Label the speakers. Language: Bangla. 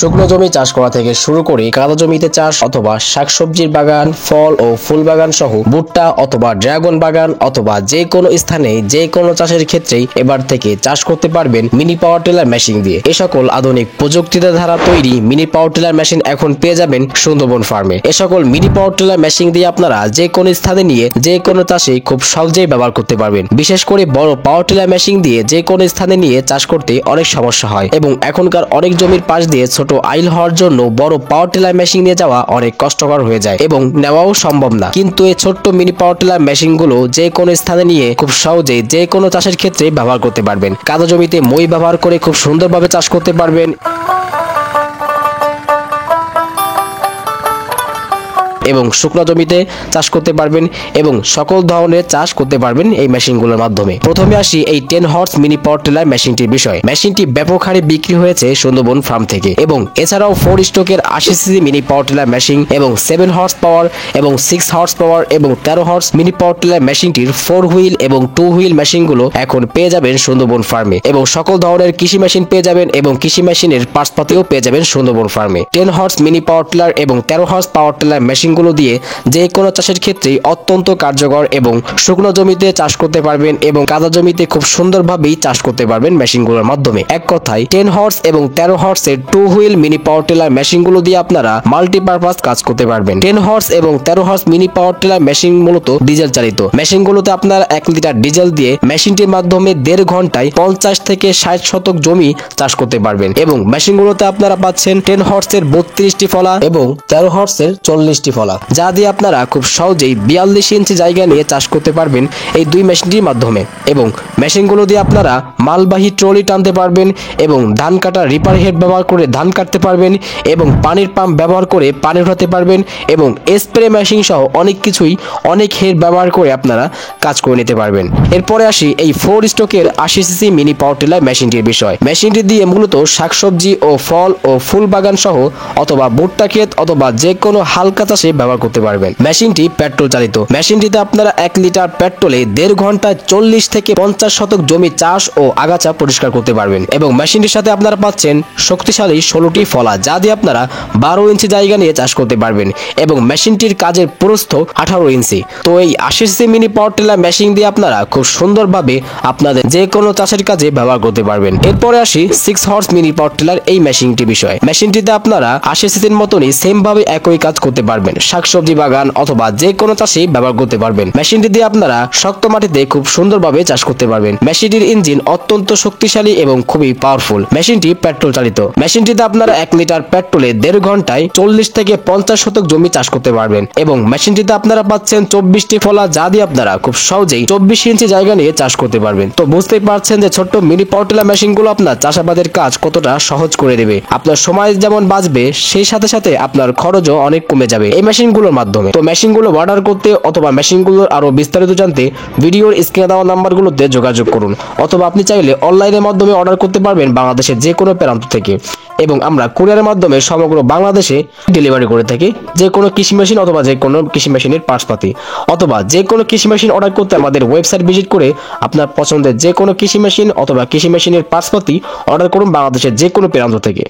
Speaker 1: শুকনো জমি চাষ করা থেকে শুরু করে কাদা জমিতে চাষ অথবা শাকসবজির বাগান, ফল ও ফুল বাগান সহ ভুট্টা অথবা ড্রাগন বাগান অথবা যে কোনো স্থানে যে কোনো চাষের ক্ষেত্রেই এবার থেকে চাষ করতে পারবেন মিনি পাওয়ার টিলার মেশিন দিয়ে। এ সকল আধুনিক প্রযুক্তিতে দ্বারা তৈরি মিনি পাওয়ার টিলার মেশিন এখন পেয়ে যাবেন সুন্দরবন ফার্মে। এ সকল মিনি পাওয়ার টিলার মেশিন দিয়ে আপনারা যে কোনো স্থানে নিয়ে যে কোনো চাষে খুব সহজেই ব্যবহার করতে পারবেন। বিশেষ করে বড় পাওয়ার টিলার মেশিন দিয়ে যে কোনো স্থানে নিয়ে চাষ করতে অনেক সমস্যা হয় এবং এখনকার অনেক জমির পাশ দিয়ে ছোট আইল হওয়ার জন্য বড় পাওয়ার টিলার মেশিন নিয়ে যাওয়া অনেক কষ্টকর হয়ে যায় এবং নেওয়াও সম্ভব না। কিন্তু এই ছোট্ট মিনি পাওয়ার টিলার মেশিন গুলো যে কোনো স্থানে নিয়ে খুব সহজেই যে কোনো চাষের ক্ষেত্রে ব্যবহার করতে পারবেন। কাদা জমিতে মই ব্যবহার করে খুব সুন্দরভাবে চাষ করতে পারবেন এবং শুকনো জমিতে চাষ করতে পারবেন এবং সকল ধরনের চাষ করতে পারবেন এই মেশিনগুলোর মাধ্যমে। প্রথমে আসি এই 10 হর্স মিনি পাওয়ার টিলার মেশিনটির বিষয়ে। মেশিনটি ব্যাপক হারে বিক্রি হয়েছে সুন্দরবন ফার্ম থেকে এবং এছাড়াও 4 স্ট্রোকের 80 CC mini power tiller machine এবং 7 হর্স পাওয়ার এবং 6 হর্স পাওয়ার এবং 13 হর্স মিনি পাওয়ার টিলার মেশিনটির 4 হুইল এবং 2 হুইল মেশিনগুলো এখন পেয়ে যাবেন সুন্দরবন ফার্মে এবং সকল ধরনের কৃষি মেশিন পেয়ে যাবেন এবং কৃষি মেশিনের পার্টসপাতিও পেয়ে যাবেন সুন্দরবন ফার্মে। 10 হর্স মিনি পাওয়ার টিলার এবং 13 হর্স পাওয়ার টিলার মেশিন গুলো দিয়ে যে কোনো চাষের ক্ষেত্রেই অত্যন্ত কার্যকর এবং শুকনো জমিতে চাষ করতে পারবেন এবং কাদা জমিতে খুব সুন্দরভাবেই চাষ করতে পারবেন মেশিনগুলোর মাধ্যমে। এক কথায় 10 হর্স এবং 13 হর্সের 2 হুইল মিনি পাওয়ার টিলার মেশিনগুলো দিয়ে আপনারা মাল্টিপারপাস কাজ করতে পারবেন। 10 হর্স এবং 13 horse mini power tiller machine মূলত ডিজেল চালিত। মেশিনগুলোতে আপনারা 1 লিটার ডিজেল দিয়ে মেশিনটির মাধ্যমে 1.5 ঘন্টায় 50 থেকে 60 শতক জমি চাষ করতে পারবেন এবং মেশিনগুলোতে আপনারা পাচ্ছেন 10 হর্সের 32টি ফলা এবং 13 হর্সের 40টি ফলা, যা দিয়ে আপনারা খুব সহজেই 42 ইঞ্চি জায়গা নিয়ে চাষ করতে পারবেন এই দুই মেশিনটির মাধ্যমে। এবং মেশিনগুলো দিয়ে আপনারা মালবাহী ট্রলি টানতে পারবেন এবং ধান কাটা রিপার হেড ব্যবহার করে ধান কাটতে পারবেন এবং পানির পাম্প ব্যবহার করে পানি উঠাতে পারবেন এবং স্প্রে মেশিন সহ অনেক কিছুই অনেক হেড ব্যবহার করে আপনারা কাজ করে নিতে পারবেন। এরপরে আসি এই 4 স্ট্রোকের 80 সিসি মিনি পাওয়ার টিলার মেশিনটির বিষয়। মেশিনটি দিয়ে মূলত শাকসবজি ও ফল ও ফুল বাগান সহ অথবা ভুট্টা ক্ষেত অথবা যে কোনো হালকা চাষে ব্যবহার করতে পারবেন। মেশিনটি পেট্রোল চালিত। মেশিনটিতে আপনারা 1 লিটার পেট্রোলে 1.5 ঘন্টায় 40 থেকে 50 শতক জমি চাষ ও আগাছা পরিষ্কার করতে পারবেন এবং মেশিনটির সাথে আপনারা পাচ্ছেন শক্তিশালী 16টি ফলা, যা দিয়ে আপনারা 12 ইঞ্চি জায়গা নিয়ে চাষ করতে পারবেন এবং মেশিনটির কাজের প্রস্থ 18 ইঞ্চি। তো এই 80 CC mini power tiller machine দিয়ে আপনারা খুব সুন্দরভাবে আপনাদের যে কোনো চাষের কাজে ব্যবহার করতে পারবেন। এরপরে আসি 6 হর্স মিনি পাওয়ার টিলার এই মেশিনটি বিষয়। মেশিনটিতে আপনারা 80 সিসির মতনই সেম ভাবে একই কাজ করতে পারবেন। শাকসবজি বাগান অথবা যে কোনো চাষে ব্যবহার করতে পারবেন। মেশিনটি দিয়ে আপনারা শক্ত মাটিতে খুব সুন্দরভাবে চাষ করতে পারবেন। মেশিনটির ইঞ্জিন অত্যন্ত শক্তিশালী এবং খুবই পাওয়ারফুল। মেশিনটি পেট্রোল চালিত। মেশিনটিতে আপনারা 1 লিটার পেট্রোলে 1.5 ঘন্টায় 40 থেকে 50 শতক জমি চাষ করতে পারবেন এবং মেশিনটিতে আপনারা পাচ্ছেন 24টি ফলা, যা দিয়ে আপনারা খুব সহজেই 24 ইঞ্চি জায়গা নিয়ে চাষ করতে পারবেন। তো বুঝতেই পারছেন যে ছোট্ট মিনি পাওয়ার টিলার মেশিনগুলো আপনার চাষাবাদের কাজ কতটা সহজ করে দেবে। আপনার সময় যেমন বাঁচবে সেই সাথে সাথে আপনার খরচও অনেক কমে যাবে এই মেশিনগুলোর মাধ্যমে। তো মেশিনগুলো অর্ডার করতে অথবা মেশিনগুলোর আরো বিস্তারিত জানতে ভিডিওর স্ক্রিনে দেওয়া নাম্বারগুলোতে যোগাযোগ করুন অথবা আপনি চাইলে অনলাইনের মাধ্যমে অর্ডার করতে পারবেন বাংলাদেশের যে কোনো প্রান্ত থেকে এবং আমরা কুরিয়ারের মাধ্যমে সমগ্র বাংলাদেশে ডেলিভারি করে থাকি। যে কোনো কৃষি মেশিন অথবা যে কোনো কৃষি মেশিনের পার্টসপাতি অথবা যে কোনো কৃষি মেশিন অর্ডার করতে আমাদের ওয়েবসাইট ভিজিট করে আপনার পছন্দের যে কোনো কৃষি মেশিন অথবা কৃষি মেশিনের পার্টসপাতি অর্ডার করুন বাংলাদেশের যে কোনো প্রান্ত থেকে।